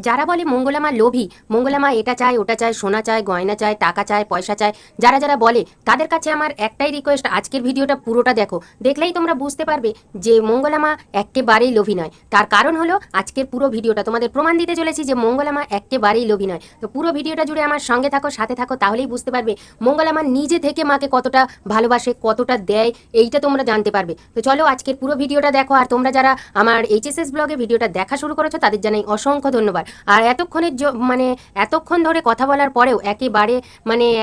যারা বলে মঙ্গলা মা লোভী, মঙ্গলা মা এটা চায় ওটা চায়, সোনা চায়, গয়না চায়, টাকা চায়, পয়সা চায়, যারা যারা বলে তাদের কাছে আমার একটাই রিকোয়েস্ট, আজকের ভিডিওটা পুরোটা দেখো, দেখলেই তোমরা বুঝতে পারবে যে মঙ্গলা মা একেবারেই লোভী নয়। তার কারণ হলো আজকের পুরো ভিডিওটা তোমাদের প্রমাণ দিতে চলেছি যে মঙ্গলা মা একেবারেই লোভী নয়। তো পুরো ভিডিওটা জুড়ে আমার সঙ্গে থাকো, সাথে থাকো, তাহলেই বুঝতে পারবে মঙ্গলা মা নিজে থেকে মাকে কতটা ভালোবাসে, কতটা দেয়, এইটা তোমরা জানতে পারবে। তো চলো আজকের পুরো ভিডিওটা দেখো। আর তোমরা যারা আমার এইচএসএস ব্লগে ভিডিওটা দেখা শুরু করেছো তাদের জানাই অসংখ্য ধন্যবাদ। আর এতক্ষণ ধরে কথা বলার পরেও একেবারে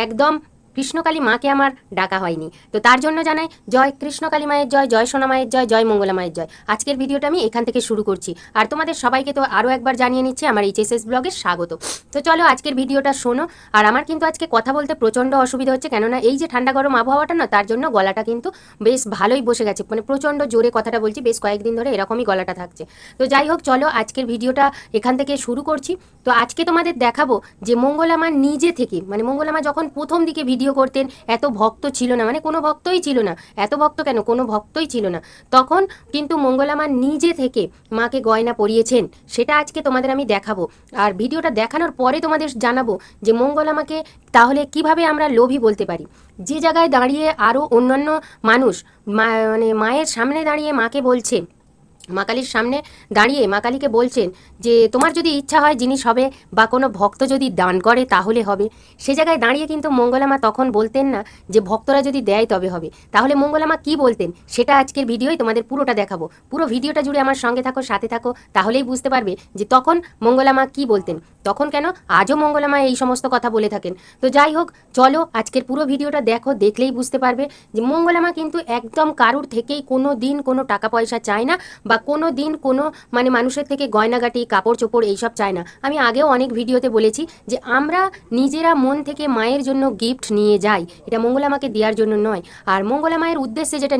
একদম কৃষ্ণকালী মাকে আমার ডাকা হয়নি, তো তার জন্য জানাই জয় কৃষ্ণকালী মায়ের জয়, জয় সোনা মায়ের জয়, জয় মঙ্গলা মায়ের জয়। আজকের ভিডিওটা আমি এখান থেকে শুরু করছি। আর তোমাদের সবাইকে তো আরও একবার জানিয়ে নিচ্ছি আমার এইচএসএস ব্লগের স্বাগত। তো চলো আজকের ভিডিওটা শোনো। আর আমার কিন্তু আজকে কথা বলতে প্রচণ্ড অসুবিধা হচ্ছে, কেননা এই যে ঠান্ডা গরম আবহাওয়াটা না, তার জন্য গলাটা কিন্তু বেশ ভালোই বসে গেছে, প্রচণ্ড জোরে কথাটা বলছি, বেশ কয়েকদিন ধরে এরকমই গলাটা থাকছে। তো যাই হোক, চলো আজকের ভিডিওটা এখান থেকে শুরু করছি। তো আজকে তোমাদের দেখাবো যে মঙ্গলা মা নিজে থেকে, মঙ্গলা মা যখন প্রথম দিকে ভিডিও করতেন, এত ভক্ত ছিল না, কোনো ভক্তই ছিল না, এত ভক্ত কেন, কোনো ভক্তই ছিল না, তখন কিন্তু মঙ্গলা মা নিজে থেকে মাকে গয়না পরিয়েছেন, সেটা আজকে তোমাদের আমি দেখাবো। আর ভিডিওটা দেখানোর পরে তোমাদের জানাবো যে মঙ্গলা মাকে তাহলে কিভাবে আমরা লোভী বলতে পারি। যে জায়গায় দাঁড়িয়ে আরও অন্যান্য মানুষ মায়ের সামনে দাঁড়িয়ে মাকে বলছে, মা কালীর সামনে দাঁড়িয়ে মা কালীকে বলছেন যে তোমার যদি ইচ্ছা হয় জিনিস হবে, বা কোনো ভক্ত যদি দান করে তাহলে হবে, সে জায়গায় দাঁড়িয়ে কিন্তু মঙ্গলা মা তখন বলতেন না যে ভক্তরা যদি দেয় তবে হবে। তাহলে মঙ্গলা মা কী বলতেন সেটা আজকের ভিডিওই তোমাদের পুরোটা দেখাবো। পুরো ভিডিওটা জুড়ে আমার সঙ্গে থাকো, সাথে থাকো, তাহলেই বুঝতে পারবে যে তখন মঙ্গলা মা কী বলতেন। তখন কেন, আজও মঙ্গলা মা এই সমস্ত কথা বলে থাকেন। তো যাই হোক, চলো আজকের পুরো ভিডিওটা দেখো, দেখলেই বুঝতে পারবে যে মঙ্গলা মা কিন্তু একদম কারুর থেকেই কোনো দিন কোনো টাকা পয়সা চায় না, বা কোনো দিন কোনো মানুষের থেকে গয়নাগাটি, কাপড় চোপড় এইসব চায় না। আমি আগেও অনেক ভিডিওতে বলেছি যে আমরা নিজেরা মন থেকে মায়ের জন্য গিফট নিয়ে যাই, এটা মঙ্গলা মাকে দেওয়ার জন্য নয়। আর মঙ্গলা মায়ের উদ্দেশ্যে যেটা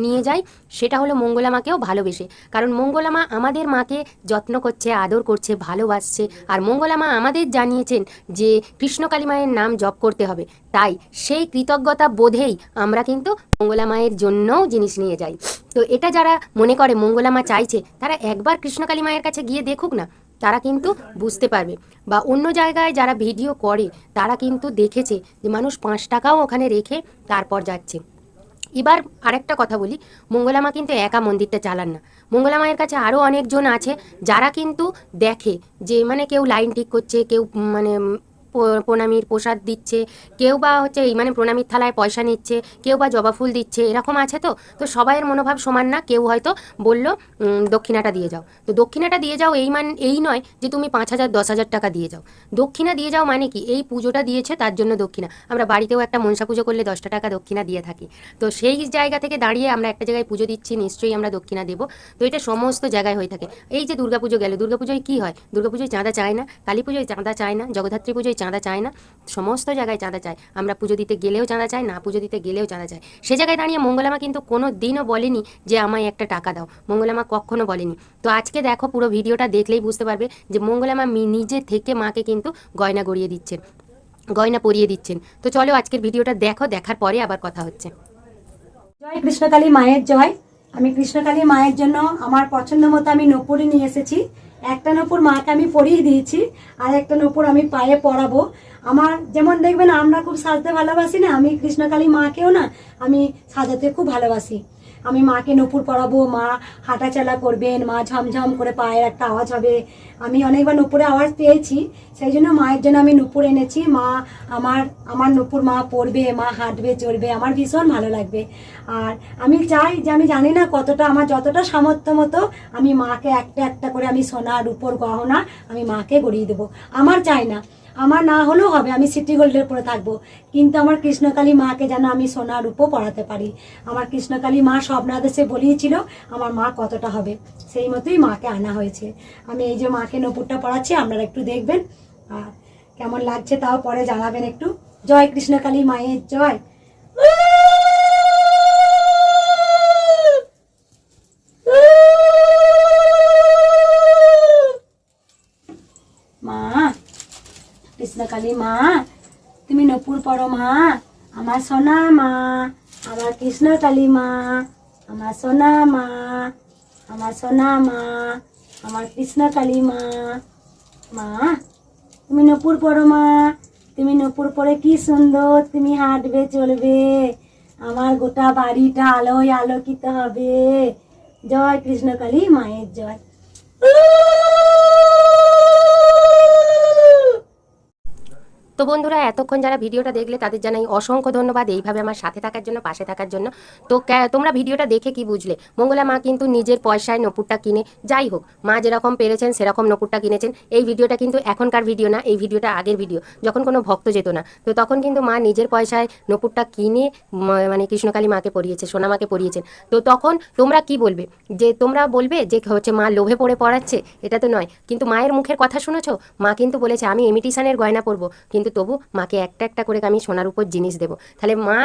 নিয়ে যাই সেটা হলো মঙ্গলা মাকেও ভালোবেসে, কারণ মঙ্গলা মা আমাদের মাকে যত্ন করছে, আদর করছে, ভালোবাসছে। আর মঙ্গলা মা আমাদের জানিয়েছেন যে কৃষ্ণকালী মায়ের নাম জপ করতে হবে, তাই সেই কৃতজ্ঞতা বোধেই আমরা কিন্তু মঙ্গলা মায়ের জন্যও জিনিস নিয়ে যাই। তো এটা যারা মনে করে মঙ্গলা মা চাইছে, তারা একবার কৃষ্ণকালী মায়ের কাছে গিয়ে দেখুক না, তারা কিন্তু বুঝতে পারবে। বা অন্য জায়গায় যারা ভিডিও করে তারা কিন্তু দেখেছে যে মানুষ 5 টাকাও ওখানে রেখে তারপর যাচ্ছে। এবার আরেকটা কথা বলি, মঙ্গলা মা কিন্তু একা মন্দিরটা চালান না, মঙ্গলা মায়ের কাছে আরও অনেকজন আছে যারা কিন্তু দেখে যে কেউ লাইন ঠিক করছে, কেউ মানে প্রণামীর প্রসাদ দিচ্ছে, কেউ বা হচ্ছে এই প্রণামীর থালায় পয়সা নিচ্ছে, কেউ বা জবা ফুল দিচ্ছে, এরকম আছে। তো তো সবাইয়ের মনোভাব সমান না, কেউ হয়তো বলল দক্ষিণাটা দিয়ে যাও, তো দক্ষিণাটা দিয়ে যাও এই নয় যে তুমি 5,000 10,000 টাকা দিয়ে যাও। দক্ষিণা দিয়ে যাও মানে কি, এই পুজোটা দিয়েছে তার জন্য দক্ষিণা। আমরা বাড়িতেও একটা মনসা পুজো করলে 10টা টাকা দক্ষিণা দিয়ে থাকি, তো সেই জায়গা থেকে দাঁড়িয়ে আমরা একটা জায়গায় পুজো দিচ্ছি, নিশ্চয়ই আমরা দক্ষিণা দেবো। তো এটা সমস্ত জায়গায় হয়ে থাকে। এই যে দুর্গাপুজো গেল, দুর্গাপুজোয় কী হয়, দুর্গাপুজোয় চাঁদা চায় না, কালী পুজোয় চাঁদা চায় না, জগদ্ধাত্রী পুজোয় চাঁদা চায় না, সমস্ত জায়গায় চাঁদা চায়। আমরা পুজো দিতে গেলেও চাঁদা চাই, না পুজো দিতে গেলেও চাঁদা চাই। সে জায়গায় দাঁড়িয়ে মঙ্গলা মা কিন্তু কোনো দিনও বলেনি যে আমায় একটা টাকা দাও, মঙ্গলা মা কখনো বলেনি। তো আজকে দেখো, পুরো ভিডিওটা দেখলেই বুঝতে পারবে যে মঙ্গলা মা নিজে থেকে মাকে কিন্তু গয়না গড়িয়ে দিচ্ছেন, গয়না পরিয়ে দিচ্ছেন। তো চলো আজকের ভিডিওটা দেখো, দেখার পরে আবার কথা হচ্ছে। জয় কৃষ্ণকালী মায়ের জয়। আমি কৃষ্ণকালী মায়ের জন্য আমার পছন্দ মতো আমি নূপুরই নিয়ে এসেছি। একটা নূপুর মাকে আমি পরিয়ে দিয়েছি, আর একটা নূপুর আমি পায়ে পরাবো। আমার যেমন দেখবেন আমরা খুব সাজতে ভালোবাসি না, আমি কৃষ্ণকালী মাকেও না আমি সাজাতে খুব ভালোবাসি। আমি মাকে নূপুর পরাবো, মা হাঁটাচলা করবেন, মা ঝমঝম করে পায়ের একটা আওয়াজ হবে। আমি অনেকবার নূপুরে আওয়াজ পেয়েছি, সেই জন্য মায়ের জন্য আমি নূপুর এনেছি। মা আমার আমার নূপুর মা পরবে, মা হাঁটবে, চলবে, আমার ভীষণ ভালো লাগবে। আর আমি চাই যে, আমি জানি না কতটা, আমার যতটা সামর্থ্য মতো আমি মাকে একটা একটা করে আমি সোনা রূপোর গহনা আমি মাকে গড়িয়ে দেবো। আমার চাই না, আমার না হলেও হবে, আমি সিটি গোল্ডের পরে থাকবো, কিন্তু আমার কৃষ্ণকালী মাকে যেন আমি সোনা রূপো পরাতে পারি। আমার কৃষ্ণকালী মা স্বপ্নাদেশে বলিয়েছিল আমার মা কতটা হবে, সেই মতোই মাকে আনা হয়েছে। আমি এই যে মাকে নূপুরটা পরাচ্ছি, আপনারা একটু দেখবেন, আর কেমন লাগছে তাও পরে জানাবেন একটু। জয় কৃষ্ণকালী মায়ের জয়। মা কৃষ্ণকালী মা, তুমি নূপুর পরো মা, আমার সোনা মা, আমার কৃষ্ণকালী মা, আমার সোনা মা, আমার সোনা মা, আমার কৃষ্ণকালী মা। মা, তুমি নূপুর পরো মা, তুমি নূপুর পরে কি সুন্দর তুমি হাঁটবে চলবে, আমার গোটা বাড়িটা আলোয় আলোকিত হবে। জয় কৃষ্ণকালী মায়ের জয়। তো বন্ধুরা, এতক্ষণ যারা ভিডিওটা দেখলে তাদের জানাই অসংখ্য ধন্যবাদ এইভাবে আমার সাথে থাকার জন্য, পাশে থাকার জন্য। তো তোমরা ভিডিওটা দেখে কি বুঝলে? মঙ্গলা মা কিন্তু নিজের পয়সায় নপুরটা কিনে, যাই হোক মা যেরকম পেরেছেন সেরকম নপুরটা কিনেছেন। এই ভিডিওটা কিন্তু এখনকার ভিডিও না, এই ভিডিওটা আগের ভিডিও, যখন কোনো ভক্ত যেত না, তো তখন কিন্তু মা নিজের পয়সায় নপুরটা কিনে মানে কৃষ্ণকালী মাকে পরিয়েছে, সোনা মাকে পরিয়েছেন। তো তখন তোমরা কি বলবে? যে তোমরা বলবে যে হচ্ছে মা লোভে পড়ে পড়াচ্ছে? এটা তো নয়। কিন্তু মায়ের মুখের কথা শুনেছো? মা কিন্তু বলেছে আমি ইমিটেশনের গয়না পরবো, কিন্তু তবু মাকে একটা একটা করে আমি সোনার উপর জিনিস দেবো। তাহলে মা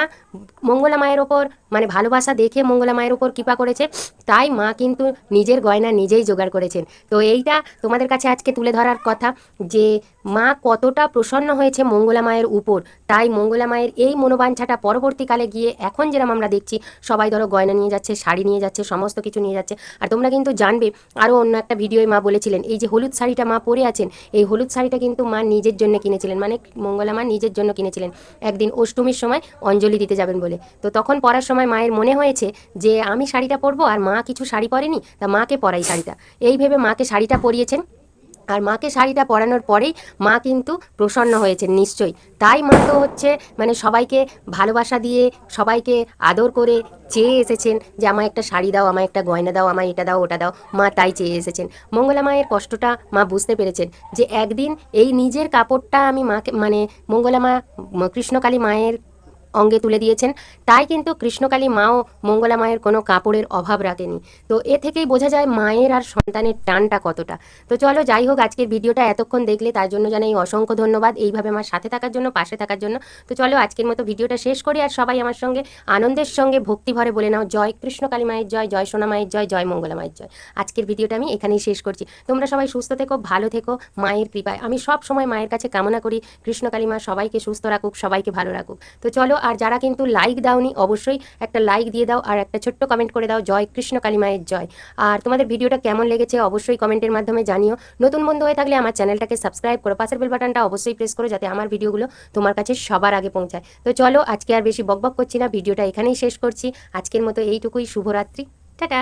মঙ্গলা মায়ের ওপর মানে ভালোবাসা দেখে মঙ্গলা মায়ের ওপর কৃপা করেছে, তাই মা কিন্তু নিজের গয়না নিজেই জোগাড় করেছেন। তো এইটা তোমাদের কাছে আজকে তুলে ধরার কথা, যে মা কতটা প্রসন্ন হয়েছে মঙ্গলা মায়ের উপর। তাই মঙ্গলা মায়ের এই মনোবাঞ্ছাটা পরবর্তীকালে গিয়ে এখন যেরকম আমরা দেখছি সবাই ধরো গয়না নিয়ে যাচ্ছে, শাড়ি নিয়ে যাচ্ছে, সমস্ত কিছু নিয়ে যাচ্ছে। আর তোমরা কিন্তু জানবে, আরও অন্য একটা ভিডিওয় মা বলেছিলেন এই যে হলুদ শাড়িটা মা পরে আছেন, এই হলুদ শাড়িটা কিন্তু মা নিজের জন্য কিনেছিলেন, মানে মঙ্গলা মা নিজের জন্য কিনেছিলেন একদিন অষ্টমীর সময় অঞ্জলি দিতে যাবেন বলে। তো তখন পরার সময় মায়ের মনে হয়েছে যে আমি শাড়িটা পরবো, আর মা কিছু শাড়ি পরেনি, তা মাকে পরাই শাড়িটা, এই ভেবে মাকে শাড়িটা পরিয়েছেন। আর মাকে শাড়িটা পরানোর পরেই মা কিন্তু প্রসন্ন হয়েছেন নিশ্চয়ই। তাই মা তো হচ্ছে মানে সবাইকে ভালোবাসা দিয়ে, সবাইকে আদর করে চেয়ে এসেছেন যে আমায় একটা শাড়ি দাও, আমায় একটা গয়না দাও, আমায় এটা দাও ওটা দাও। মা তাই চেয়ে এসেছেন। মঙ্গলা মায়ের কষ্টটা মা বুঝতে পেরেছেন, যে একদিন এই নিজের কাপড়টা আমি মাকে মানে মঙ্গলা মা কৃষ্ণকালী মায়ের অঙ্গে তুলে দিয়েছেন। তাই কিন্তু কৃষ্ণকালী মাও মঙ্গলা মায়ের কোনো কাপড়ের অভাব রাখেনি। তো এ থেকেই বোঝা যায় মায়ের আর সন্তানের টানটা কতটা। তো চলো যাই হোক, আজকের ভিডিওটা এতক্ষণ দেখলে তার জন্য জানাই অসংখ্য ধন্যবাদ, এইভাবে আমার সাথে থাকার জন্য, পাশে থাকার জন্য। তো চলো আজকের মতো ভিডিওটা শেষ করি, আর সবাই আমার সঙ্গে আনন্দের সঙ্গে ভক্তি ভরে বলে নাও জয় কৃষ্ণকালী মায়ের জয়, জয় সোনা মায়ের জয়, জয় মঙ্গলা মায়ের জয়। আজকের ভিডিওটা আমি এখানেই শেষ করছি। তোমরা সবাই সুস্থ থেকো, ভালো থেকো, মায়ের কৃপায়। আমি সব সময় মায়ের কাছে কামনা করি কৃষ্ণকালী মা সবাইকে সুস্থ রাখুক, সবাইকে ভালো রাখুক। তো চলো, আর যারা কিন্তু লাইক দাওনি অবশ্যই একটা লাইক দিয়ে দাও, আর একটা ছোট্ট কমেন্ট করে দাও জয় কৃষ্ণকালী মায়ের জয়। আর তোমাদের ভিডিওটা কেমন লেগেছে অবশ্যই কমেন্টের মাধ্যমে জানিও। নতুন বন্ধু হয়ে থাকলে আমার চ্যানেলটাকে সাবস্ক্রাইব করো, পাশের বেল বাটনটা অবশ্যই প্রেস করো, যাতে আমার ভিডিওগুলো তোমার কাছে সবার আগে পৌঁছায়। তো চলো আজকে আর বেশি বকবক করছি না, ভিডিওটা এখানেই শেষ করছি। আজকের মতো এইটুকুই, শুভরাত্রি, টাটা।